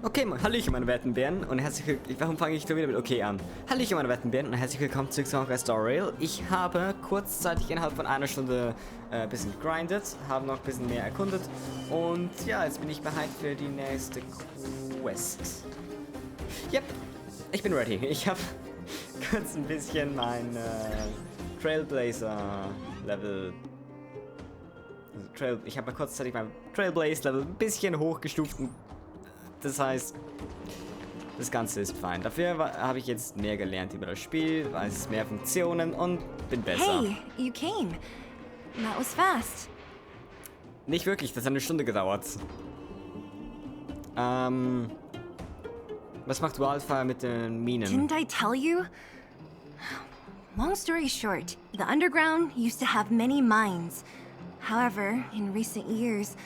Okay, hallöchen meine werten Bären und herzlich willkommen. Warum fange ich da wieder mit okay an? Hallöchen meine werten Bären und herzlich willkommen zurück zu Honkai Star Rail. Ich habe kurzzeitig innerhalb von einer Stunde ein bisschen gegrindet, habe noch ein bisschen mehr erkundet und ja, jetzt bin ich bereit für die nächste Quest. Yep, ich bin ready. Ich habe kurz ein bisschen mein Trailblazer-Level... Ich habe mal kurzzeitig mein Trailblaze-Level ein bisschen hochgestuft. Das heißt, das Ganze ist fein. Dafür habe ich jetzt mehr gelernt über das Spiel, weiß mehr Funktionen und bin besser. Hey, you came. That was fast. Nicht wirklich, das hat eine Stunde gedauert. Was macht Wildfire mit den Minen? Didn't I tell you? Long story short, the underground used to have many mines. However, in recent years,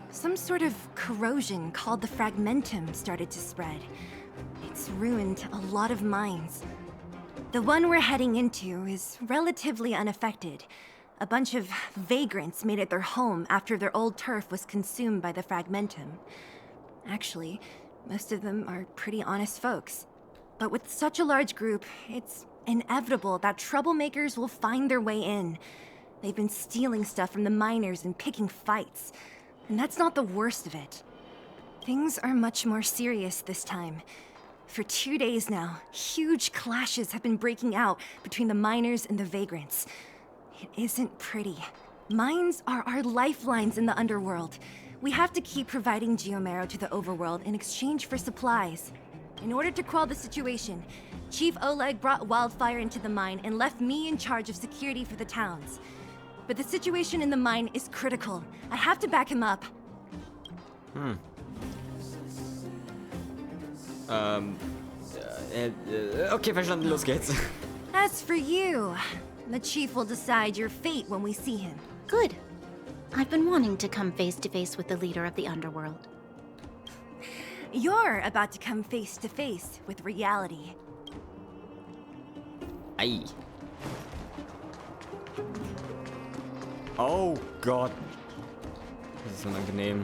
some sort of corrosion called the fragmentum started to spread. It's ruined a lot of mines. The one we're heading into is relatively unaffected. A bunch of vagrants made it their home after their old turf was consumed by the fragmentum. Actually, most of them are pretty honest folks. But with such a large group, it's inevitable that troublemakers will find their way in. They've been stealing stuff from the miners and picking fights. And that's not the worst of it. Things are much more serious this time. For 2 days now, huge clashes have been breaking out between the miners and the vagrants. It isn't pretty. Mines are our lifelines in the underworld. We have to keep providing geomarrow to the overworld in exchange for supplies. In order to quell the situation, Chief Oleg brought Wildfire into the mine and left me in charge of security for the towns. But the situation in the mine is critical. I have to back him up. Okay, verstanden, los geht's. As for you, the Chief will decide your fate when we see him. Good. I've been wanting to come face to face with the leader of the underworld. You're about to come face to face with reality. Ei. Oh Gott. Das ist unangenehm.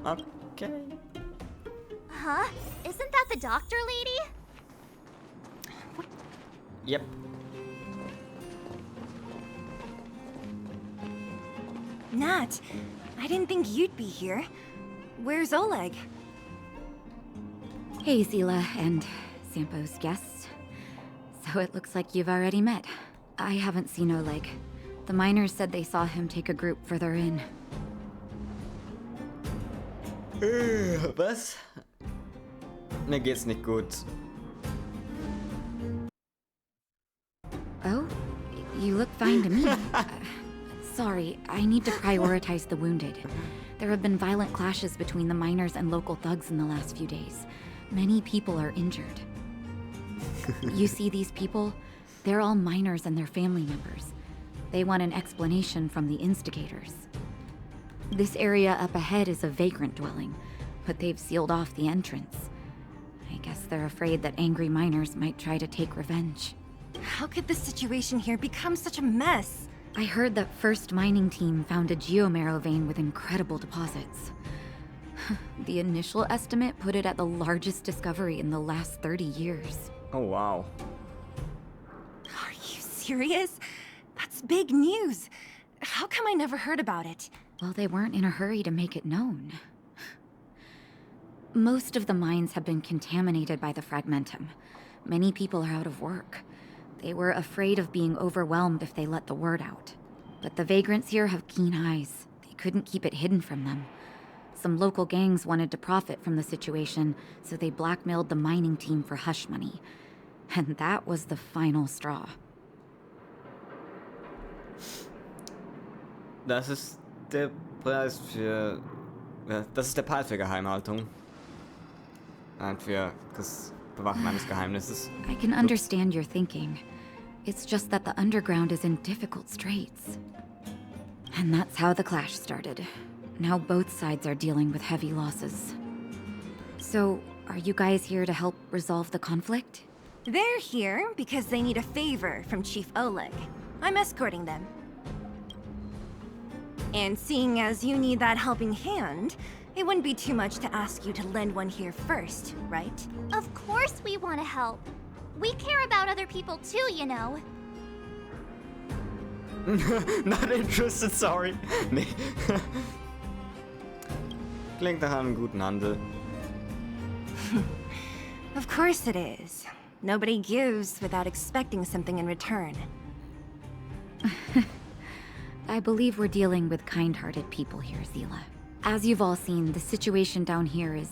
Okay. Huh? Isn't that the doctor lady? Yep. Nat, I didn't think you'd be here. Where's Oleg? Hey, Zila and Sampo's guests. So it looks like you've already met. I haven't seen Oleg. The miners said they saw him take a group further in. Was? Mir geht's nicht gut. Oh? You look fine to me. Sorry, I need to prioritize the wounded. There have been violent clashes between the miners and local thugs in the last few days. Many people are injured. You see these people? They're all miners and their family members. They want an explanation from the instigators. This area up ahead is a vagrant dwelling, but they've sealed off the entrance. I guess they're afraid that angry miners might try to take revenge. How could the situation here become such a mess? I heard that First Mining Team found a geomarrow vein with incredible deposits. The initial estimate put it at the largest discovery in the last 30 years. Oh wow. Are you serious? That's big news. How come I never heard about it? Well, they weren't in a hurry to make it known. Most of the mines have been contaminated by the fragmentum. Many people are out of work. They were afraid of being overwhelmed if they let the word out. But the vagrants here have keen eyes. They couldn't keep it hidden from them. Some local gangs wanted to profit from the situation, so they blackmailed the mining team for hush money. And that was the final straw. Das ist der Preis für... Das ist der Preis für Geheimhaltung. Und für das Bewachen eines Geheimnisses. I can understand your thinking. It's just that the underground is in difficult straits. And that's how the clash started. Now both sides are dealing with heavy losses. So, are you guys here to help resolve the conflict? They're here because they need a favor from Chief Oleg. I'm escorting them. And seeing as you need that helping hand, it wouldn't be too much to ask you to lend one here first, right? Of course we want to help. We care about other people too, you know. Not interested, sorry. Nee. Klingt nach einem guten Handel. Of course it is. Nobody gives without expecting something in return. I believe we're dealing with kind-hearted people here, Zila. As you've all seen, the situation down here is,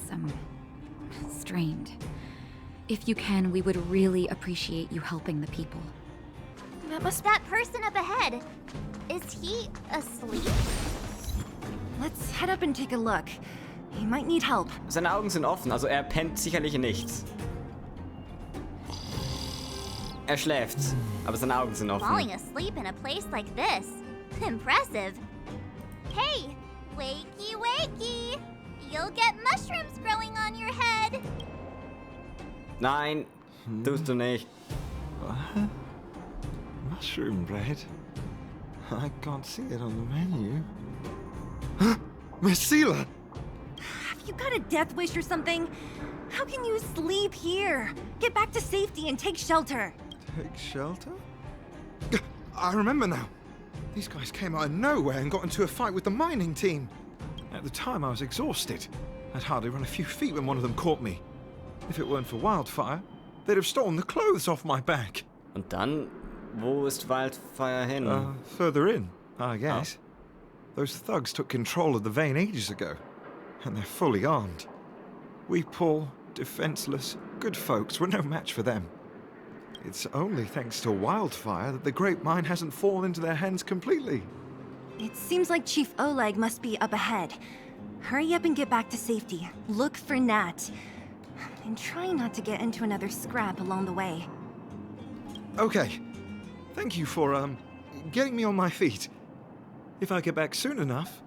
strained. If you can, we would really appreciate you helping the people. That person up ahead. Is he asleep? Let's head up and take a look. He might need help. Seine Augen sind offen, also er pennt sicherlich nichts. Er schläft, aber seine Augen sind offen. Falling asleep in a place like this. Impressive. Hey, wakey wakey. You'll get mushrooms growing on your head. Nein, tust du nicht. What? Mushroom bread? I can't see it on the menu. Miss Zila! Have you got a death wish or something? How can you sleep here? Get back to safety and take shelter. Take shelter? I remember now. These guys came out of nowhere and got into a fight with the mining team. At the time, I was exhausted. I'd hardly run a few feet when one of them caught me. If it weren't for Wildfire, they'd have stolen the clothes off my back. Und dann, wo ist Wildfire hin? Further in, I guess. Those thugs took control of the vein ages ago, and they're fully armed. We poor, defenseless, good folks were no match for them. It's only thanks to Wildfire that the Great Mine hasn't fallen into their hands completely. It seems like Chief Oleg must be up ahead. Hurry up and get back to safety. Look for Nat. And try not to get into another scrap along the way. Okay. Thank you for, getting me on my feet. If I get back soon enough,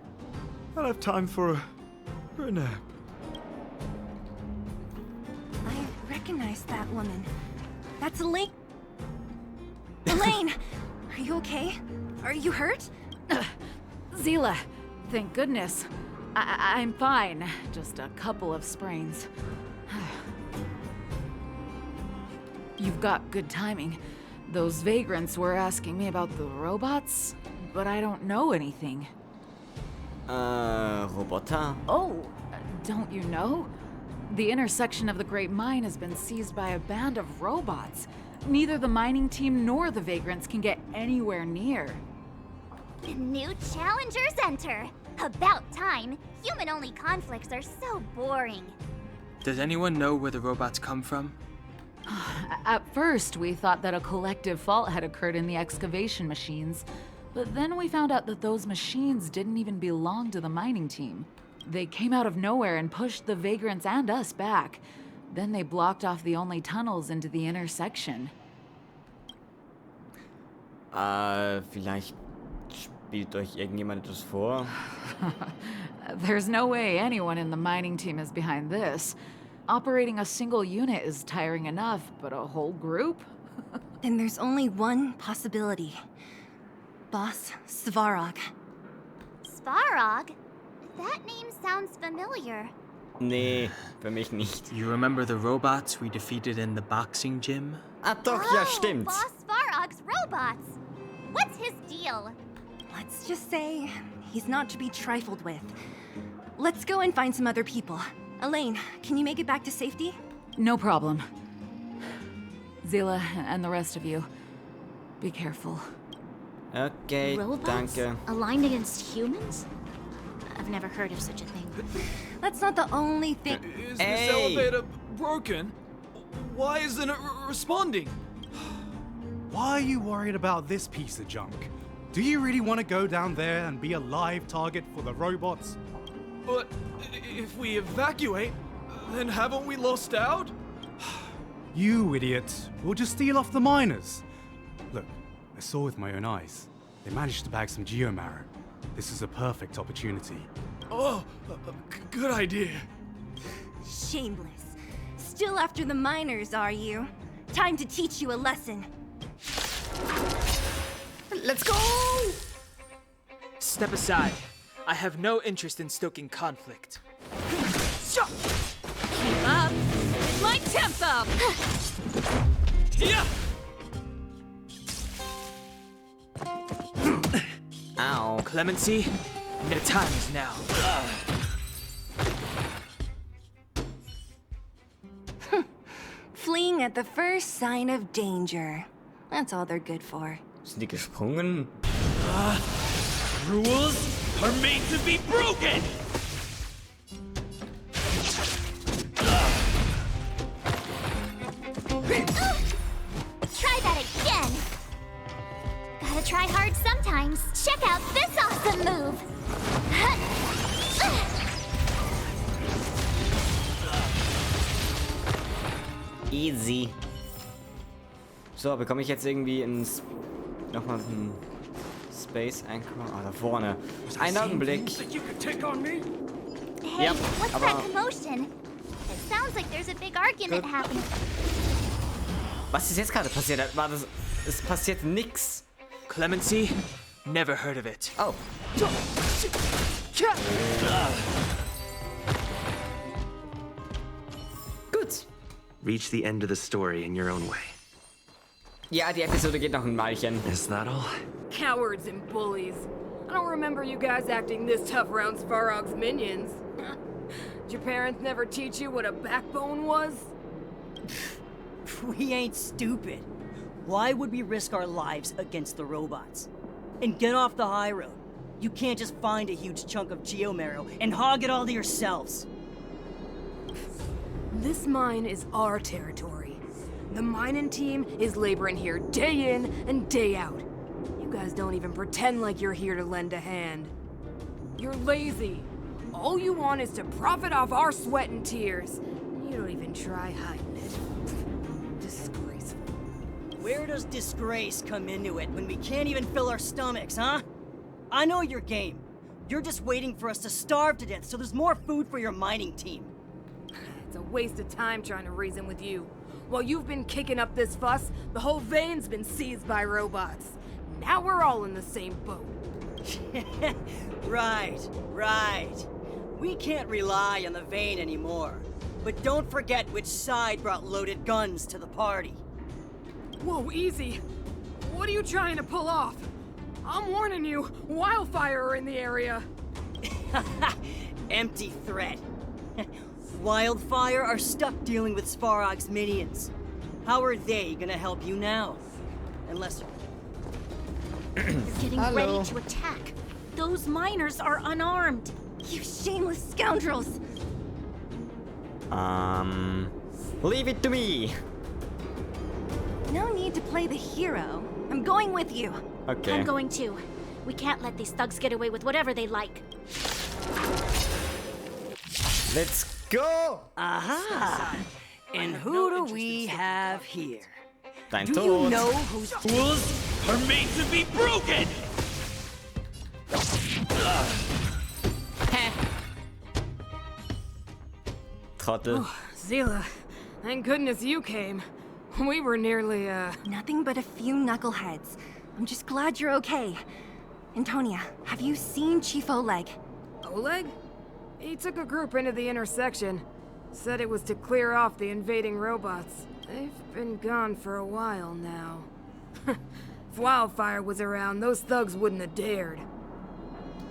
I'll have time for a nap. I recognize that woman. That's Elaine. Elaine! Are you okay? Are you hurt? Zila, thank goodness. I'm fine. Just a couple of sprains. You've got good timing. Those vagrants were asking me about the robots, but I don't know anything. Roboter? Oh, don't you know? The intersection of the Great Mine has been seized by a band of robots. Neither the mining team nor the vagrants can get anywhere near. New challengers enter. About time. Human-only conflicts are so boring. Does anyone know where the robots come from? At first, we thought that a collective fault had occurred in the excavation machines, but then we found out that those machines didn't even belong to the mining team. They came out of nowhere and pushed the vagrants and us back. Then they blocked off the only tunnels into the intersection. Vielleicht spielt euch irgendjemand etwas vor? There's no way anyone in the mining team is behind this. Operating a single unit is tiring enough, but a whole group? Then there's only one possibility. Boss Svarog. Svarog? That name sounds familiar. Nee, für mich nicht. You remember the robots we defeated in the boxing gym? Ah doch, ja stimmt. Boss Svarog's robots. What's his deal? Let's just say he's not to be trifled with. Let's go and find some other people. Elaine, can you make it back to safety? No problem. Zila and the rest of you, be careful. Okay, Robots danke. aligned against humans? I've never heard of such a thing. That's not the only thing. Is Hey! this elevator broken? Why isn't it responding? Why are you worried about this piece of junk? Do you really want to go down there and be a live target for the robots? But if we evacuate, then haven't we lost out? You idiot! We'll just steal off the miners. Look, I saw with my own eyes. They managed to bag some geomarrow. This is a perfect opportunity. Oh, good idea. Shameless. Still after the miners, are you? Time to teach you a lesson. Let's go! Step aside. I have no interest in stoking conflict. Keep up. Get my temps up. Yeah! Ow. Clemency, the time is now. Fleeing at the first sign of danger. That's all they're good for. Sind die gesprungen? Rules are made to be broken! Try that again! Gotta try hard sometimes. Check out this awesome move! Easy. So, bekomme ich jetzt irgendwie ins... Nochmal einen Space Anchor? Ah, da vorne. Einen Augenblick. Hey, Yep, what's aber- that commotion? It sounds like there's a big argument happening. Was ist jetzt gerade passiert? War das... Es passiert nix. Clemency, never heard of it. Oh. Gut. Reach the end of the story in your own way. Ja, die Episode geht noch ein Weilchen. Is that all? Cowards and bullies. I don't remember you guys acting this tough around Svarog's minions. Did your parents never teach you what a backbone was? We ain't stupid. Why would we risk our lives against the robots? And get off the high road. You can't just find a huge chunk of geomarrow and hog it all to yourselves. This mine is our territory. The mining team is laboring here day in and day out. You guys don't even pretend like you're here to lend a hand. You're lazy. All you want is to profit off our sweat and tears. You don't even try hiding it. Disgraceful. Where does disgrace come into it when we can't even fill our stomachs, huh? I know your game. You're just waiting for us to starve to death so there's more food for your mining team. It's a waste of time trying to reason with you. While you've been kicking up this fuss, the whole vein's been seized by robots. Now we're all in the same boat. Right. We can't rely on the vein anymore. But don't forget which side brought loaded guns to the party. Whoa, easy. What are you trying to pull off? I'm warning you, wildfire are in the area. Empty threat. Wildfire are stuck dealing with Svarog's minions. How are they gonna help you now? Unless... You're getting Hello. ready to attack. Those miners are unarmed. You shameless scoundrels! Leave it to me. No need to play the hero. I'm going with you. Okay. I'm going too. We can't let these thugs get away with whatever they like. Let's go. Aha! And who do we have here? Dein Do Tod. you know who's... Rules are made to be broken! Trottel. Zila, thank goodness you came. We were nearly, Nothing but a few knuckleheads. I'm just glad you're okay. Antonia, have you seen Chief Oleg? Oleg? He took a group into the intersection. Said it was to clear off the invading robots. They've been gone for a while now. If Wildfire was around, those thugs wouldn't have dared.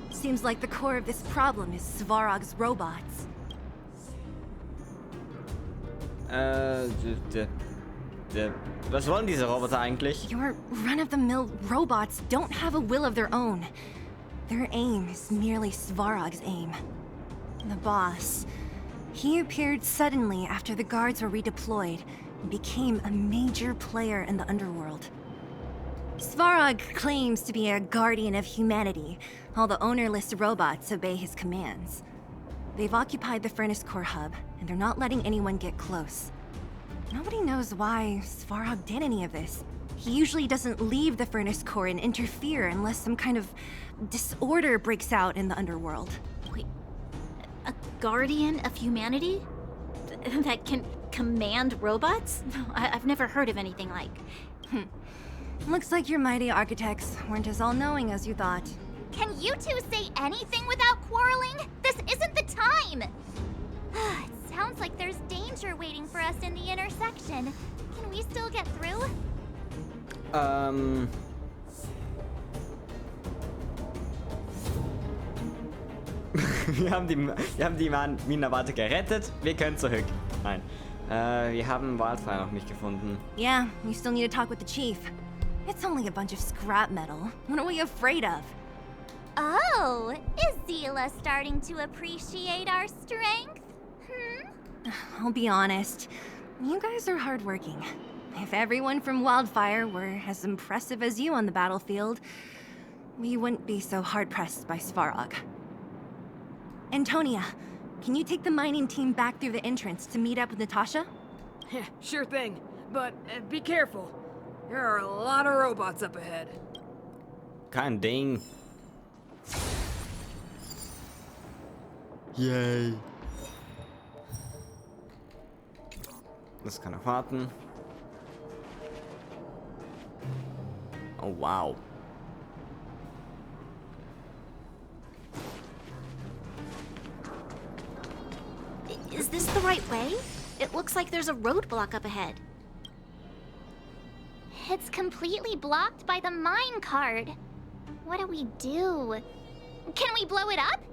Seems like the core of this problem is Svarog's robots. Was wollen diese Roboter eigentlich? Your run-of-the-mill robots don't have a will of their own. Their aim is merely Svarog's aim. The boss. He appeared suddenly after the guards were redeployed and became a major player in the underworld. Svarog claims to be a guardian of humanity, while the ownerless robots obey his commands. They've occupied the Furnace Core hub, and they're not letting anyone get close. Nobody knows why Svarog did any of this. He usually doesn't leave the Furnace Core and interfere unless some kind of disorder breaks out in the underworld. Wait, a guardian of humanity? That can command robots? I've never heard of anything like. Looks like your mighty architects weren't as all-knowing as you thought. Can you two say anything without quarreling? This isn't the time! It sounds like there's danger waiting for us in the intersection. Can we still get through? Wir haben die Minenwarte gerettet. Wir können zurück. Nein. Wir haben Wildfire noch nicht gefunden. Yeah, we still need to talk with the chief. It's only a bunch of scrap metal. What are we afraid of? Oh, is Zila starting to appreciate our strength? I'll be honest. You guys are hardworking. If everyone from Wildfire were as impressive as you on the battlefield, we wouldn't be so hard-pressed by Svarog. Antonia, can you take the mining team back through the entrance to meet up with Natasha? Yeah, sure thing. But be careful. There are a lot of robots up ahead. Kein Ding. Yay. Das kann noch warten. Oh, wow. Is this the right way? It looks like there's a roadblock up ahead. It's completely blocked by the mine cart. What do we do? Can we blow it up?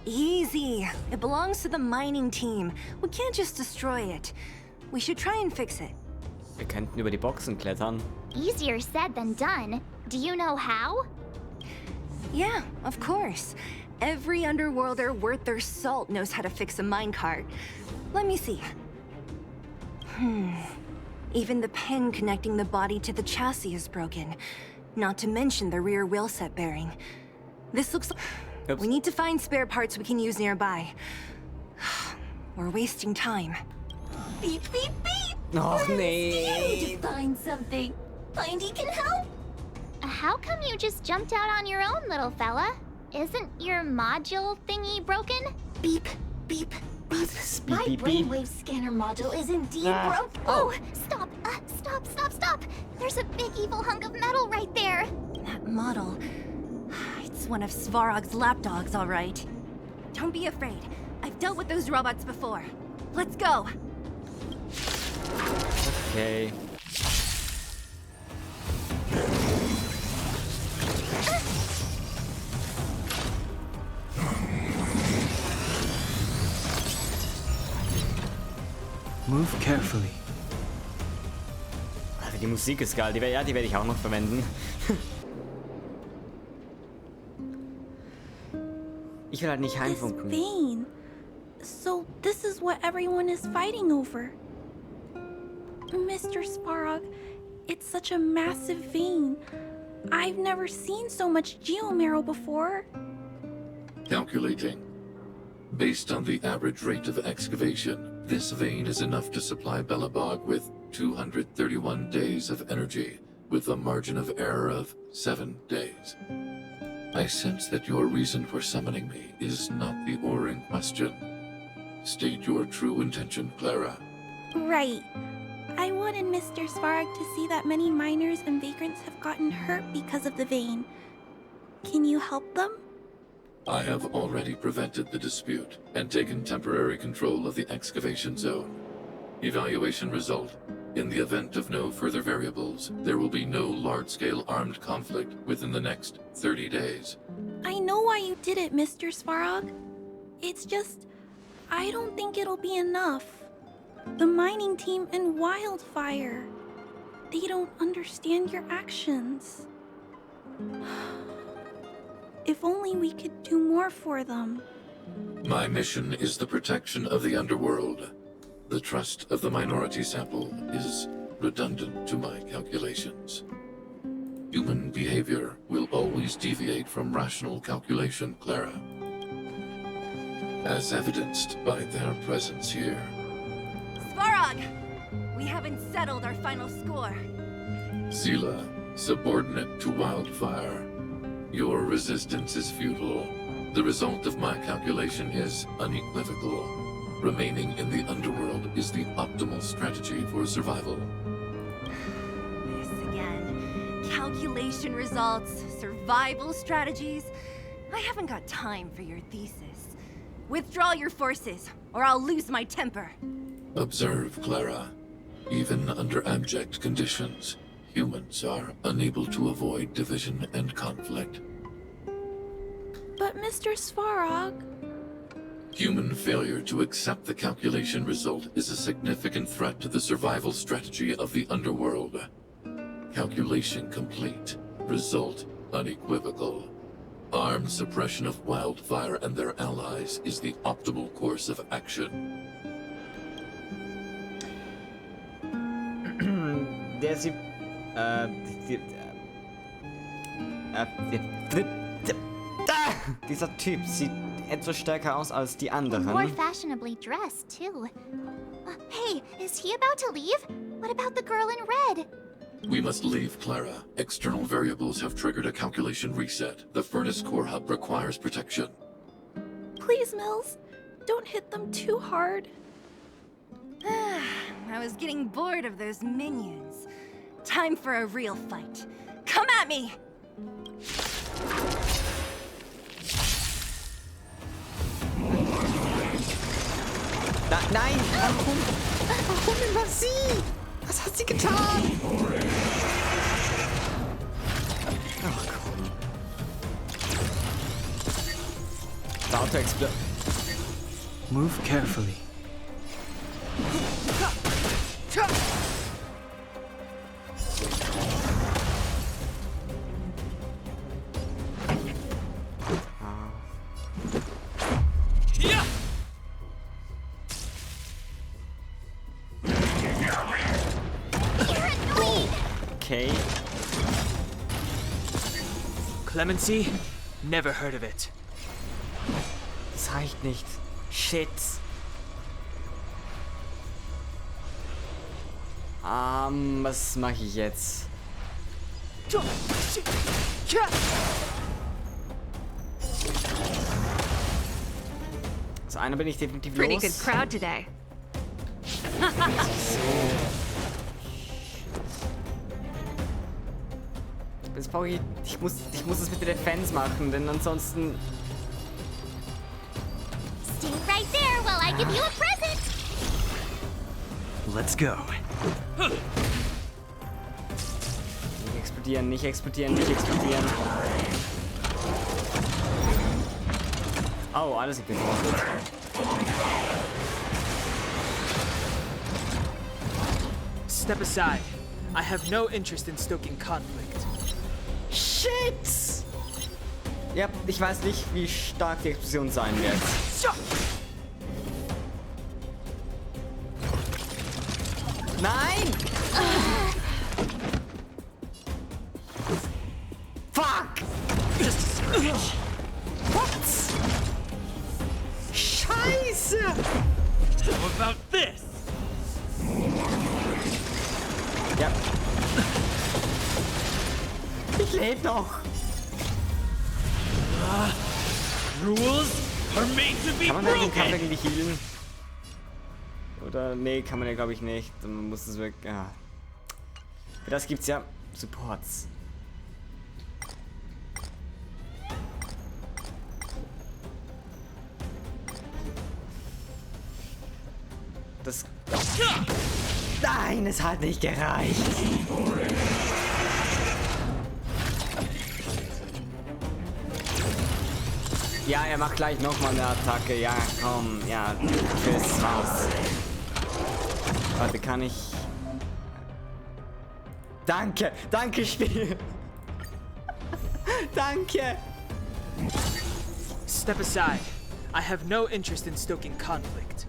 Easy. It belongs to the mining team. We can't just destroy it. We should try and fix it. Wir könnten über die Boxen klettern. Easier said than done. Do you know how? Yeah, of course. Every underworlder worth their salt knows how to fix a minecart. Let me see. Even the pin connecting the body to the chassis is broken. Not to mention the rear wheel set bearing. This looks like... Oops. We need to find spare parts we can use nearby. We're wasting time. Beep, beep, beep! Oh, We're nee. to find something. Findy can help? How come you just jumped out on your own, little fella? Isn't your module thingy broken? Beep, beep, beep. My beep, beep. brainwave scanner module is indeed broken. Oh, stop! Stop! There's a big evil hunk of metal right there. That model... It's one of Svarog's lapdogs, all right. Don't be afraid. I've dealt with those robots before. Let's go. Okay. Move carefully. Also die Musik ist geil. Die werde ich auch noch verwenden. Ich will halt nicht heimfunken. Vein. So this is what everyone is fighting over. Mr. Svarog, it's such a massive vein. I've never seen so much geomarrow before. Calculating. Based on the average rate of excavation, this vein is enough to supply Belobog with 231 days of energy, with a margin of error of 7 days. I sense that your reason for summoning me is not the ore in question. State your true intention, Clara. Right. I wanted Mr. Svarog to see that many miners and vagrants have gotten hurt because of the vein. Can you help them? I have already prevented the dispute and taken temporary control of the excavation zone. Evaluation result. In the event of no further variables, there will be no large-scale armed conflict within the next 30 days. I know why you did it, Mr. Svarog. It's just, I don't think it'll be enough. The mining team and Wildfire. They don't understand your actions. If only we could do more for them. My mission is the protection of the underworld. The trust of the minority sample is redundant to my calculations. Human behavior will always deviate from rational calculation, Clara. As evidenced by their presence here. Svarog! We haven't settled our final score. Zila, subordinate to Wildfire. Your resistance is futile. The result of my calculation is unequivocal. Remaining in the underworld is the optimal strategy for survival. This again. Calculation results, survival. Survival strategies? I haven't got time for your thesis. Withdraw your forces, or I'll lose my temper. Observe, Clara. Even under abject conditions, humans are unable to avoid division and conflict. But Mr. Svarog... Human failure to accept the calculation result is a significant threat to the survival strategy of the underworld. Calculation complete. Result unequivocal. Armed suppression of Wildfire and their allies is the optimal course of action. Dieser Typ sieht etwas stärker aus als die anderen. More fashionably dressed, too. Hey, is he about to leave? What about the girl in red? We must leave, Clara. External variables have triggered a calculation reset. The furnace core hub requires protection. Please, Mills, don't hit them too hard. I was getting bored of those minions. Time for a real fight. Come at me! Nein! Warum? Warum immer sie? Was hat sie getan? Ach komm. About to explode. Move carefully. Okay. Clemency? Never heard of it. Das reicht nicht. Shit. Was mache ich jetzt? Also einer bin ich definitiv los. Pretty good crowd today. Jetzt brauche ich muss es mit der Defense machen, denn ansonsten... Stay right there while I give you a present! Let's go. Nicht explodieren, nicht explodieren, nicht explodieren. Oh, alles getroffen. Step aside. I have no interest in stoking conflict. Shit! Ja, ich weiß nicht, wie stark die Explosion sein wird. Nein! Fuck! What? Scheiße! How about this? Ja. Ich lebe noch. Rules are made to be Kann man den Kampf broken. eigentlich healen? Oder nee, kann man ja glaube ich nicht. Dann muss es weg. Ja. Für das gibt's ja Supports. Das. Nein, es hat nicht gereicht. Ja, er macht gleich nochmal eine Attacke. Ja, komm. Ja, tschüss, raus. Warte, kann ich... Danke, danke, Spiel. Danke. Step aside. I have no interest in stoking conflict.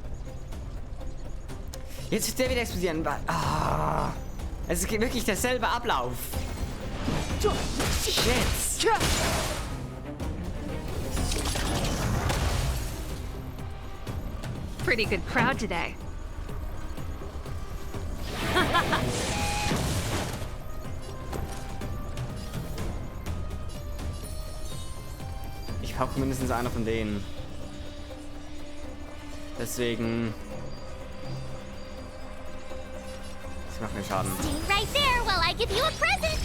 Jetzt wird der wieder explodieren. Ah, es ist wirklich derselbe Ablauf. Shit. Pretty good crowd today. Ich brauche mindestens einer von denen. Deswegen... Sie macht mir Schaden. Stay right there while I give you a present!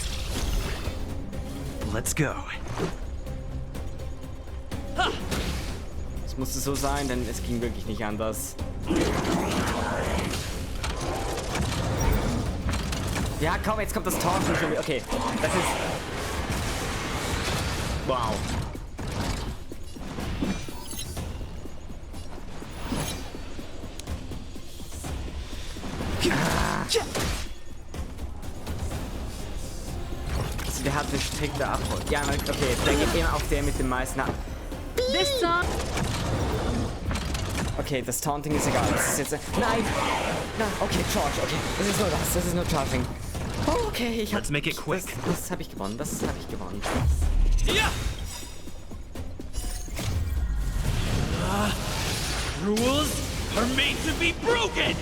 Let's go. Es musste so sein, denn es ging wirklich nicht anders. Ja, komm, jetzt kommt das Tor schon wieder. Okay, das ist... Wow. Also der hat eine strikte Abhol. Ja, okay, der geht immer auf der mit dem meisten ab. Okay, das Taunting ist egal. Das ist jetzt... Nein! Nein, okay, Charge, okay. Das ist nur das, das ist nur Charging. Oh, okay, ich hab... Let's make it quick. Das habe ich gewonnen, das habe ich gewonnen. Ja! Rules are made to be broken!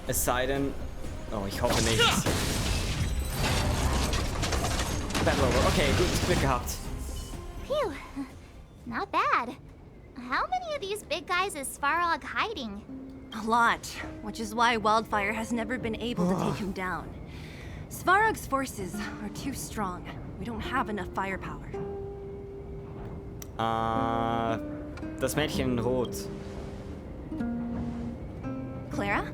Es sei denn... Oh, ich hoffe nicht. Battle over. Okay, gut Glück gehabt. Phew. Not bad. How many of these big guys is Svarog hiding? A lot, which is why Wildfire has never been able to take him down. Svarog's forces are too strong. We don't have enough firepower. Das Mädchen in Rot. Clara?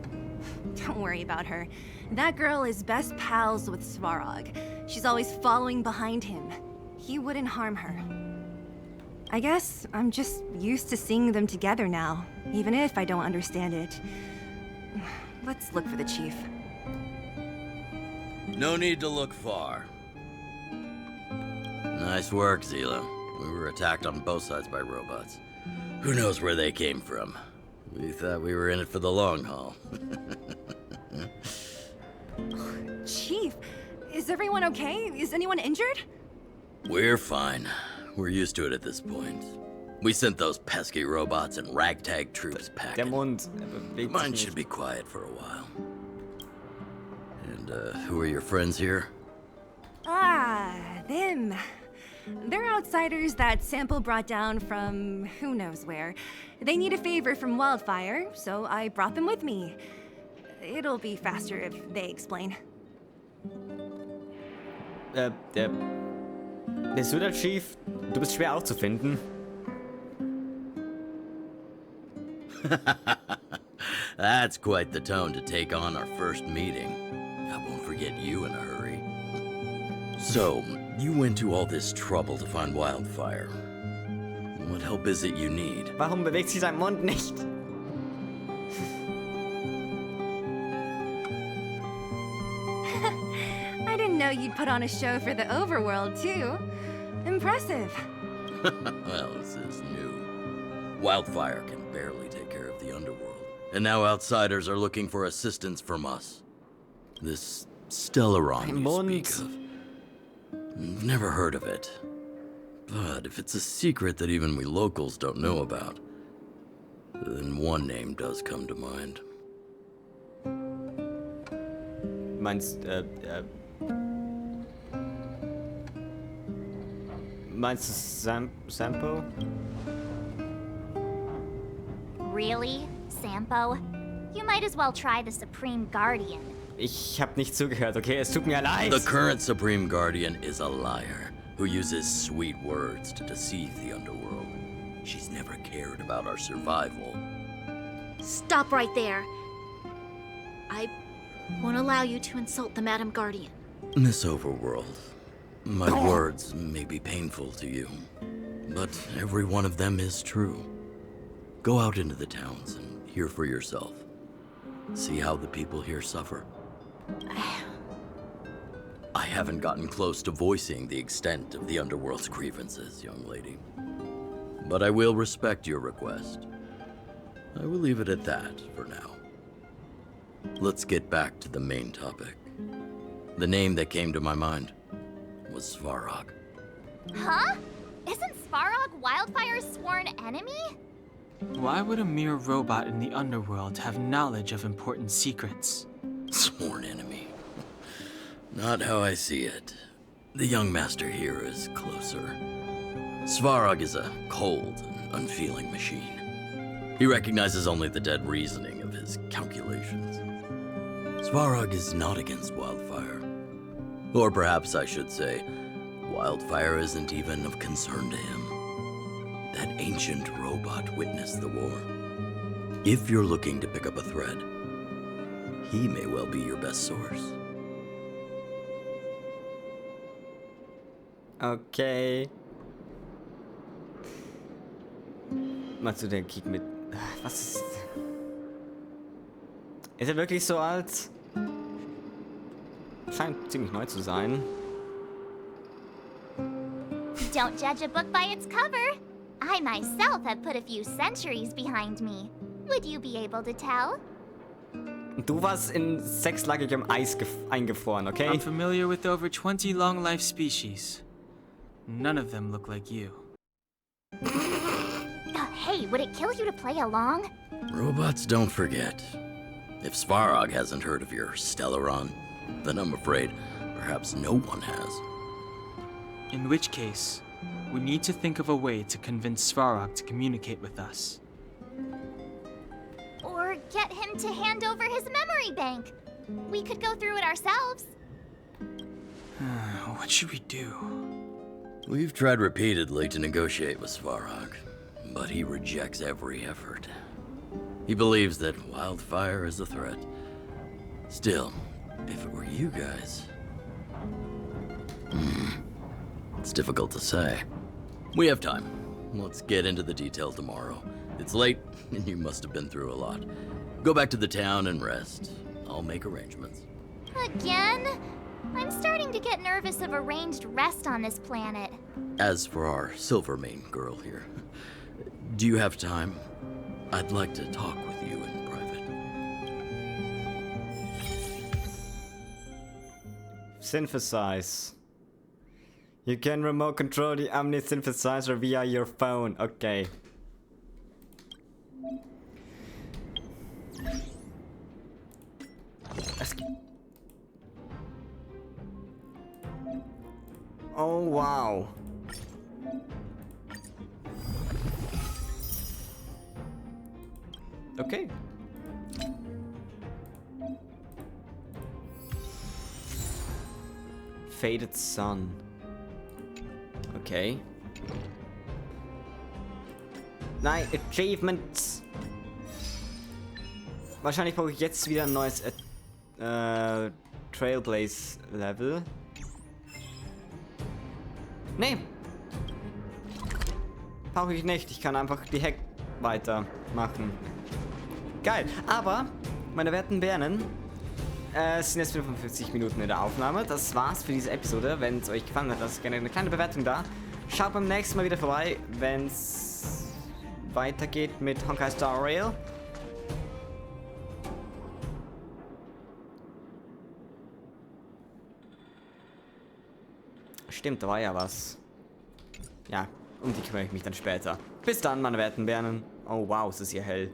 Don't worry about her. That girl is best pals with Svarog. She's always following behind him. He wouldn't harm her. I guess I'm just used to seeing them together now, even if I don't understand it. Let's look for the chief. No need to look far. Nice work, Zila. We were attacked on both sides by robots. Who knows where they came from? We thought we were in it for the long haul. Chief, is everyone okay? Is anyone injured? We're fine. We're used to it at this point. We sent those pesky robots and ragtag troops packing. Mine should be quiet for a while. And, who are your friends here? Ah, them. They're outsiders that Sample brought down from who knows where. They need a favor from Wildfire, so I brought them with me. It'll be faster if they explain. Bist du der Chief? Du bist schwer aufzufinden. That's quite the tone to take on our first meeting. I won't forget you in a hurry. So, you went to all this trouble to find Wildfire. What help is it you need? Warum bewegt sich sein Mund nicht? I didn't know you'd put on a show for the overworld, too. Impressive. Well, this is new. Wildfire can barely take care of the underworld. And now outsiders are looking for assistance from us. This Stellaron you speak of. I've never heard of it. But if it's a secret that even we locals don't know about, then one name does come to mind. Meinst du Sampo? Really? Sampo? You might as well try the Supreme Guardian. Ich hab nicht zugehört, okay? Es tut mir leid. The current Supreme Guardian is a liar who uses sweet words to deceive the underworld. She's never cared about our survival. Stop right there. I won't allow you to insult the Madam Guardian. Miss Overworld, my words may be painful to you, but every one of them is true. Go out into the towns and hear for yourself. See how the people here suffer. I haven't gotten close to voicing the extent of the underworld's grievances, young lady. But I will respect your request. I will leave it at that for now. Let's get back to the main topic. The name that came to my mind was Svarog. Huh? Isn't Svarog Wildfire's sworn enemy? Why would a mere robot in the underworld have knowledge of important secrets? Sworn enemy. Not how I see it. The young master here is closer. Svarog is a cold and unfeeling machine. He recognizes only the dead reasoning of his calculations. Svarog is not against Wildfire. Or perhaps I should say, Wildfire isn't even of concern to him. That ancient robot witnessed the war. If you're looking to pick up a thread, he may well be your best source. Okay. Mal zu den Kick mit... Was ist... Ist er wirklich so alt? Scheint ziemlich neu zu sein. Don't judge a book by its cover. I myself have put a few centuries behind me. Would you be able to tell? Du warst in sechslagigem Eis eingefroren, okay? I'm familiar with over 20 long-life species. None of them look like you. Hey, would it kill you to play along? Robots don't forget. If Svarog hasn't heard of your Stellaron, then I'm afraid perhaps no one has. In which case, we need to think of a way to convince Svarog to communicate with us. Or get him to hand over his memory bank. We could go through it ourselves. What should we do? We've tried repeatedly to negotiate with Svarog, but he rejects every effort. He believes that Wildfire is a threat. Still, if it were you guys... It's difficult to say. We have time. Let's get into the detail tomorrow. It's late, and you must have been through a lot. Go back to the town and rest. I'll make arrangements. Again? I'm starting to get nervous of arranged rest on this planet. As for our Silvermane girl here, do you have time? I'd like to talk with you in private. Synthesize. You can remote control the Omni synthesizer via your phone. Okay. Oh wow. Okay. Faded Sun. Okay. Nein, Achievements. Wahrscheinlich brauche ich jetzt wieder ein neues Trailblaze Level. Nee. Brauche ich nicht. Ich kann einfach die Hack weitermachen. Geil. Aber, meine werten Bernen, es sind jetzt 55 Minuten in der Aufnahme. Das war's für diese Episode. Wenn es euch gefallen hat, lasst gerne eine kleine Bewertung da. Schaut beim nächsten Mal wieder vorbei, wenn es weitergeht mit Honkai Star Rail. Stimmt, da war ja was. Ja, um die kümmere ich mich dann später. Bis dann, meine werten Bernen. Oh wow, es ist hier hell.